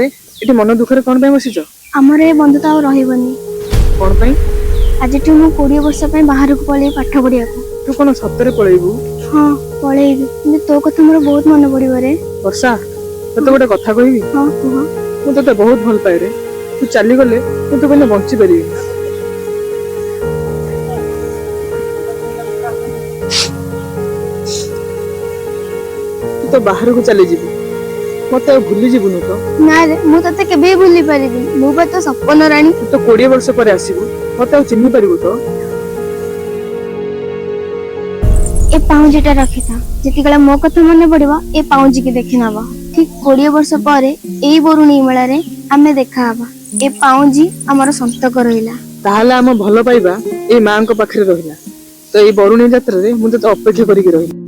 ଆରେ ଏଠି ମନ ଦୁଃଖରେ କଣ ପାଇଁ ବସିଛ? ଆମର ଏ ବନ୍ଧୁତା ଆଉ ରହିବନି। କଣ ପାଇଁ? ଆଜିଠୁ ମୁଁ 20 ବର୍ଷ ପାଇଁ ବାହାରକୁ ପଳେଇବି ପାଠ ପଢିବାକୁ। ତୁ କଣ ସତରେ ପଳେଇବୁ? ହଁ ପଳେଇବି, କିନ୍ତୁ ତୋ କଥା ମୋର ବହୁତ ମନେ ପଡିବ ରେ। ବର୍ଷା, ତତେ ଗୋଟେ କଥା କହିବି? ହଁ କୁହ। ମୁଁ ତତେ ବହୁତ ଭଲ ପାଏ ରେ। ତୁ ଚାଲିଗଲେ ମୁଁ ତୋ ବିନା ବଞ୍ଚି ପାରିବିନି। ତୁ ତ ବାହାରକୁ ଚାଲିଯିବୁ, ମତେ ଆଉ ଭୁଲି ଯିବୁନୁ ତ? ନା ରେ, ମୁଁ ତତେ କେବେ ବି ଭୁଲି ପାରିବିନି। ମୁଁ ବା ତୋ ସପନ ରାଣୀ। ତୁ ତ 20 ବର୍ଷ ପରେ ଆସିବୁ, ମତେ ଆଉ ଚିହ୍ନି ପାରିବୁ ତ? ଏ ପାଉଁଜିଟା ରଖିଥା। ଯେତିବେଳେ ମୋ କଥା ମନେ ପଡିବ ଏ ପାଉଁଜିକି ଦେଖି ନବ। ଠିକ 20 ବର୍ଷ ପରେ ଏଇ ବରୁଣେଇ ମେଳାରେ ଆମେ ଦେଖାହବା। ଏ ପାଉଁଜି ଆମର ସନ୍ତକ ରହିଲା। ତାହେଲେ ଆମ ଭଲ ପାଇବା ଏଇ ମାଙ୍କ ପାଖରେ ରହିଲା। ତ ଏଇ ବରୁଣେଇ ଯାତ୍ରାରେ ମୁଁ ତତେ ଅପେକ୍ଷା କରିକି ରହିଲି।